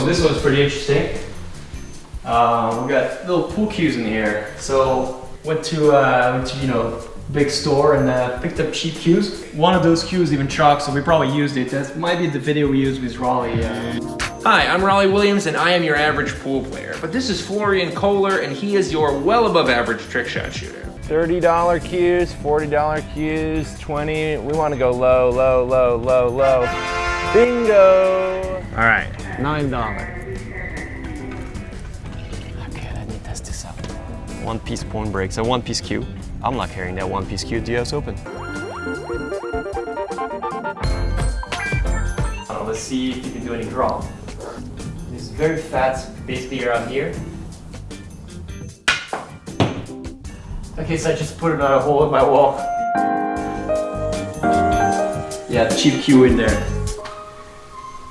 This one's pretty interesting. We got little pool cues in here. So went to you know, big store and picked up cheap cues. One of those cues even chalked, so we probably used it. That might be the video we used with Raleigh. Hi, I'm Raleigh Williams and I am your average pool player. But this is Florian Kohler and he is your well above average trick shot shooter. $30 cues, $40 cues, 20. We want to go low, low, low, low, low. Bingo! All right, $9. Okay, let me test this out. One piece point breaks, a one piece cue. I'm not carrying that one piece cue. Do you have open? Let's see if you can do any draw. It's very fat, basically around here. Okay, so I just put it on a hole in my wall. Yeah, cheap cue in there.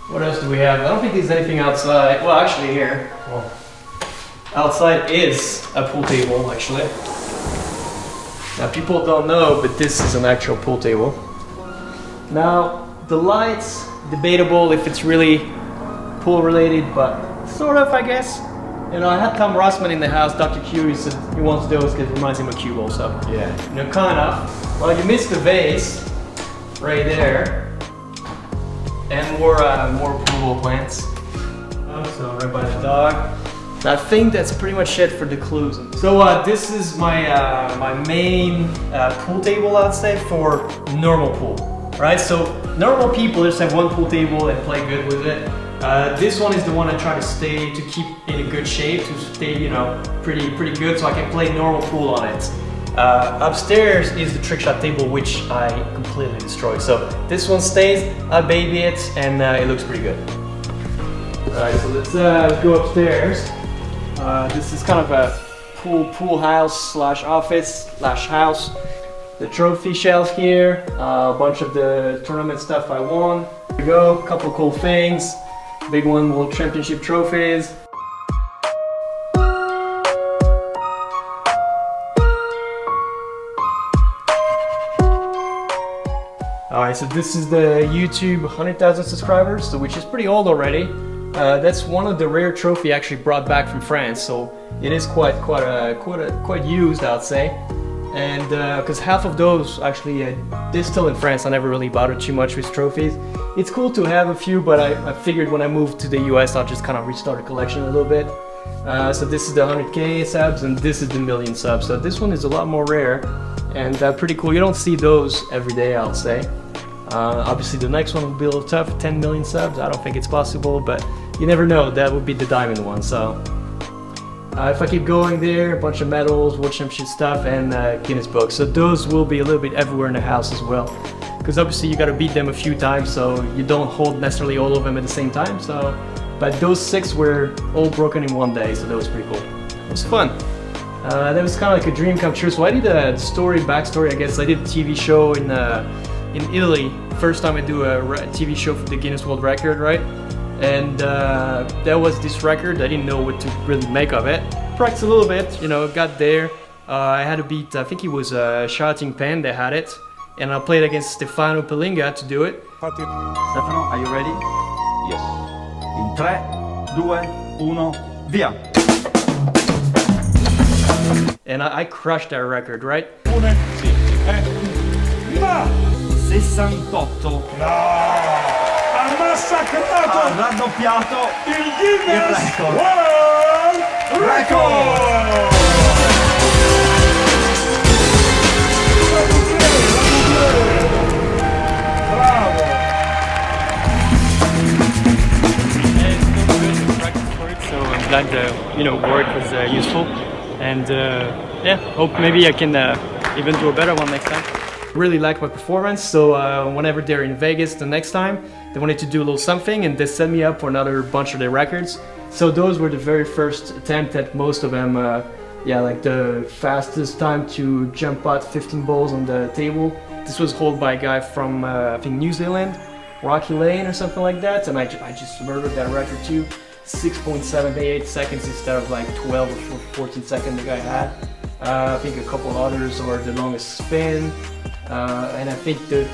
What else do we have? I don't think there's anything outside. Well, actually here. Well, outside is a pool table, actually. Now, people don't know, but this is an actual pool table. Now, the lights, debatable if it's really pool related, but sort of, I guess. You know, I had Tom Rossman in the house, Dr. Q, he said he wants those because it reminds him of cue ball, so. Yeah. You know, kind of. Well, you missed the vase right there. And more pool ball plants. So right by the dog. I think that's pretty much it for the clues. So this is my my main pool table, I'd say, for normal pool, right? So normal people just have one pool table and play good with it. This one is the one I try to keep in a good shape, to stay, you know, pretty good, so I can play normal pool on it. Upstairs is the trick shot table, which I completely destroyed. So this one stays, I baby it, and it looks pretty good. Alright, so let's go upstairs. This is kind of a pool house slash office slash house. The trophy shelf here, a bunch of the tournament stuff I won. Here we go, a couple cool things. Big one, World Championship trophies. Alright, so this is the YouTube 100,000 subscribers, so which is pretty old already. That's one of the rare trophy actually brought back from France, so it is quite used, I'd say. And because half of those actually they're still in France. I never really bothered too much with trophies. It's cool to have a few, but I figured when I moved to the US I'll just kind of restart a collection a little bit. So this is the 100K subs and this is the million subs. So this one is a lot more rare and pretty cool. You don't see those every day, I'll say. Obviously the next one will be a little tough, 10 million subs. I don't think it's possible, but you never know. That would be the diamond one. So if I keep going there, a bunch of medals, World Championship stuff, and Guinness Book. So those will be a little bit everywhere in the house as well. Because obviously you got to beat them a few times, so you don't hold necessarily all of them at the same time. So, but those 6 were all broken in one day, so that was pretty cool. It was fun. That was kind of like a dream come true. So I did a backstory, I guess. I did a TV show in Italy. First time I do a TV show for the Guinness World Record, right? And there was this record. I didn't know what to really make of it. Practiced a little bit, you know, got there. I had to beat, I think it was Shouting Pen that had it. And I played against Stefano Pelinga to do it. Stefano, are you ready? Yes. In 3, 2, 1, via! And I crushed that record, right? 68! No! Ha massacrato! Ha raddoppiato Il Guinness record! World Record! Bravo! So I'm glad the work was useful, and yeah, hope maybe I can even do a better one next time. Really like my performance, so whenever they're in Vegas the next time, they wanted to do a little something, and they set me up for another bunch of their records. So those were the very first attempt at most of them. Yeah, like the fastest time to jump out 15 balls on the table. This was held by a guy from I think New Zealand, Rocky Lane or something like that, and I just murdered that record too. 6.78 seconds instead of like 12 or 14 seconds the guy had. I think a couple others were the longest spin, and I think the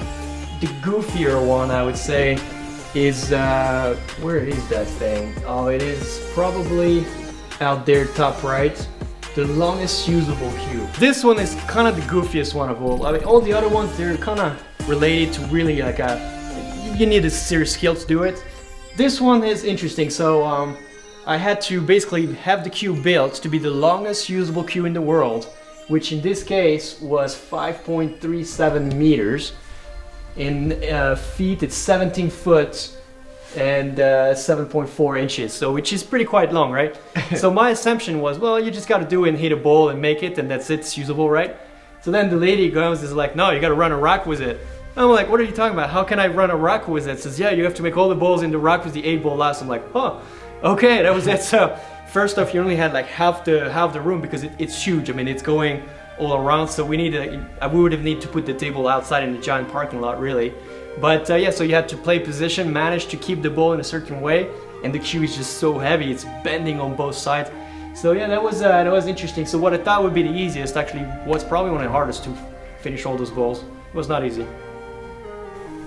goofier one, I would say, is, where is that thing? Oh, it is probably out there top right. The longest usable cube. This one is kind of the goofiest one of all. I mean, all the other ones, they're kind of related to really like you need a serious skill to do it. This one is interesting. So I had to basically have the cube built to be the longest usable cube in the world, which in this case was 5.37 meters. In feet, it's 17 foot and 7.4 inches, so which is pretty quite long, right? So my assumption was, well, you just got to do it and hit a ball and make it, and that's it, it's usable, right? So then the lady goes is like, no, you got to run a rock with it. And I'm like, what are you talking about? How can I run a rock with it? Says, yeah, you have to make all the balls in the rock with the 8-ball last. I'm like, huh, okay, that was it. So first off, you only had like half the room because it's huge. I mean, it's going all around, so we would have need to put the table outside in the giant parking lot, really. But yeah, so you had to play position, manage to keep the ball in a certain way, and the cue is just so heavy, it's bending on both sides. So yeah, that was interesting. So what I thought would be the easiest actually was probably one of the hardest to finish all those balls. It was not easy.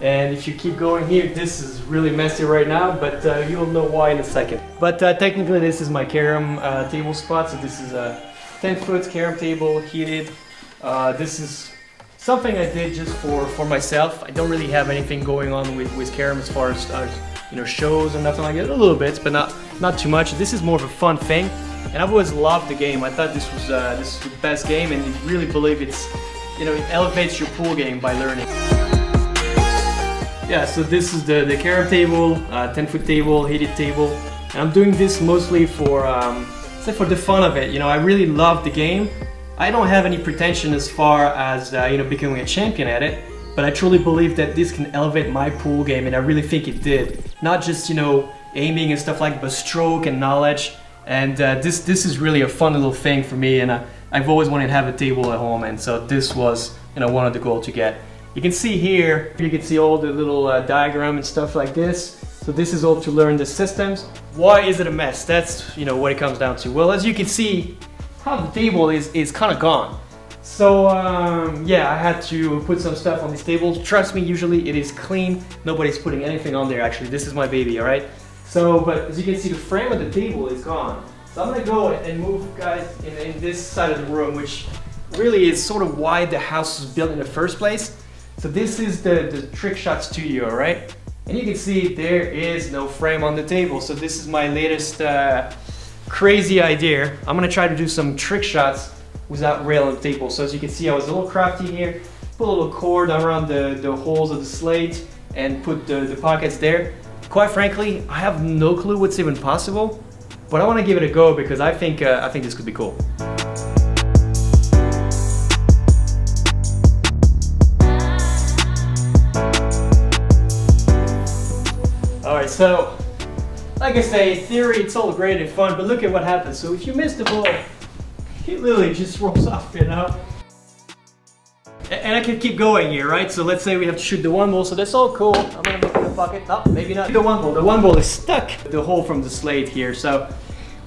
And if you keep going here, this is really messy right now, but you'll know why in a second. But technically this is my carom table spot, so this is a 10-foot carom table, heated. This is something I did just for myself. I don't really have anything going on with carom as far as you know, shows and nothing like that. A little bit, but not too much. This is more of a fun thing, and I've always loved the game. I thought this was the best game, and I really believe it's, you know, it elevates your pool game by learning. Yeah, so this is the carom table, 10-foot table, heated table, and I'm doing this mostly for the fun of it. You know, I really love the game. I don't have any pretension as far as you know, becoming a champion at it, but I truly believe that this can elevate my pool game, and I really think it did. Not just, you know, aiming and stuff like that, but stroke and knowledge. And this is really a fun little thing for me, and I've always wanted to have a table at home, and so this was, you know, one of the goals to get. You can see here, you can see all the little diagram and stuff like this. So this is all to learn the systems. Why is it a mess? That's, you know, what it comes down to. Well, as you can see, half the table is kind of gone. So yeah, I had to put some stuff on this table. Trust me, usually it is clean. Nobody's putting anything on there. Actually, this is my baby, all right? So, but as you can see, the frame of the table is gone. So I'm gonna go and move, guys, in this side of the room, which really is sort of why the house was built in the first place. So this is the Trickshot studio, right? And you can see there is no frame on the table. So this is my latest crazy idea. I'm gonna try to do some trick shots without rail on the table. So as you can see, I was a little crafty here. Put a little cord around the holes of the slate and put the pockets there. Quite frankly, I have no clue what's even possible, but I want to give it a go because I think this could be cool. Alright, so like I say, in theory it's all great and fun, but look at what happens. So if you miss the ball, it literally just rolls off, you know? And I can keep going here, right? So let's say we have to shoot the one ball, so that's all cool. I'm gonna make it a bucket. No, maybe not. The one ball is stuck. The hole from the slate here. So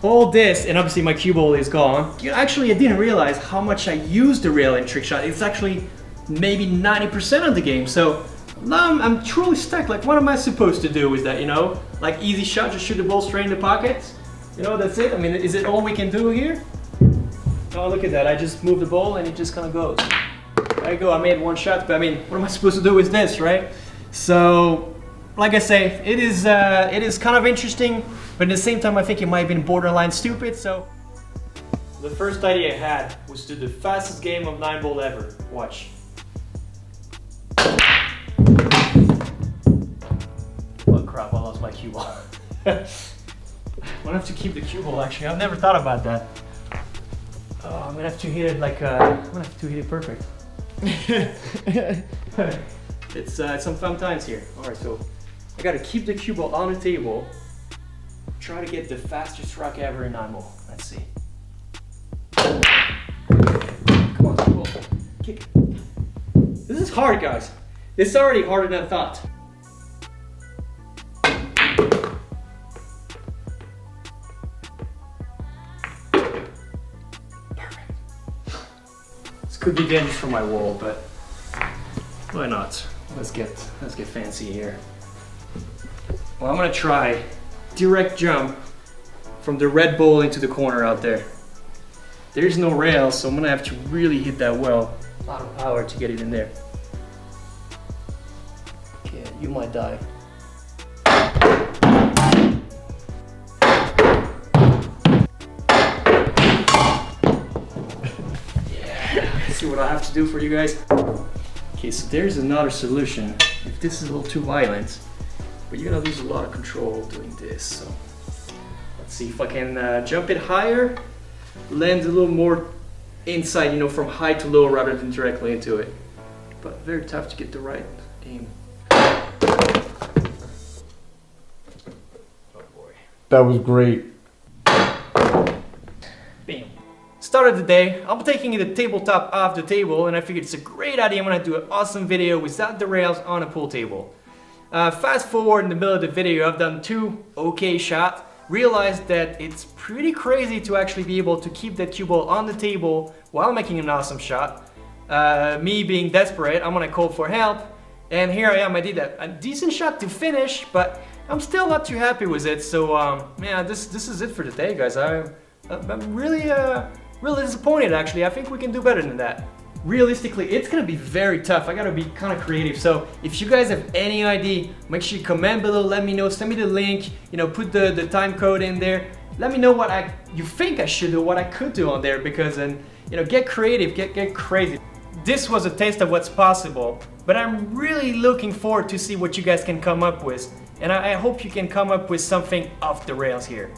all this, and obviously my cue ball is gone. Actually, I didn't realize how much I use the rail in trick shot. It's actually maybe 90% of the game. So now I'm truly stuck. Like, what am I supposed to do with that, you know? Like, easy shot, just shoot the ball straight in the pocket. You know, that's it. I mean, is it all we can do here? Oh, look at that. I just moved the ball and it just kind of goes. There you go, I made one shot, but I mean, what am I supposed to do with this, right? So, like I say, it is kind of interesting, but at the same time, I think it might have been borderline stupid, so. The first idea I had was to do the fastest game of 9-ball ever. Watch. Oh crap, I lost my cue ball. I'm gonna have to keep the cue ball, actually. I've never thought about that. Oh, I'm gonna have to hit it like, I'm gonna have to hit it perfect. It's some fun times here. Alright, so I gotta keep the cue ball on the table. Try to get the fastest rock ever in 9-ball. Let's see. Come on, cue ball. Kick. This is hard, guys. This is already harder than I thought. Could be dangerous for my wall, but why not? Let's get fancy here. Well, I'm gonna try direct jump from the Red Bull into the corner out there. There's no rail, so I'm gonna have to really hit that well. A lot of power to get it in there. Okay, you might die. Yeah, let's see what I have to do for you guys. Okay, so there's another solution. If this is a little too violent, but you're gonna lose a lot of control doing this, so. Let's see if I can jump it higher, land a little more inside, you know, from high to low rather than directly into it. But very tough to get the right aim. Oh boy. That was great. Bam. Start of the day, I'm taking the tabletop off the table and I figured it's a great idea. I'm gonna do an awesome video without the rails on a pool table. Fast forward in the middle of the video, I've done 2 okay shots. Realized that it's pretty crazy to actually be able to keep that cue ball on the table while making an awesome shot. Me being desperate, I'm gonna call for help, and here I am. I did a decent shot to finish, but I'm still not too happy with it. So yeah, this is it for today, guys. I'm really really disappointed actually. I think we can do better than that. Realistically, it's gonna be very tough. I gotta be kind of creative. So if you guys have any idea, make sure you comment below, let me know, send me the link, you know, put the time code in there. Let me know what you think I should do, what I could do on there, because then, you know, get creative, get crazy. This was a taste of what's possible, but I'm really looking forward to see what you guys can come up with. And I hope you can come up with something off the rails here.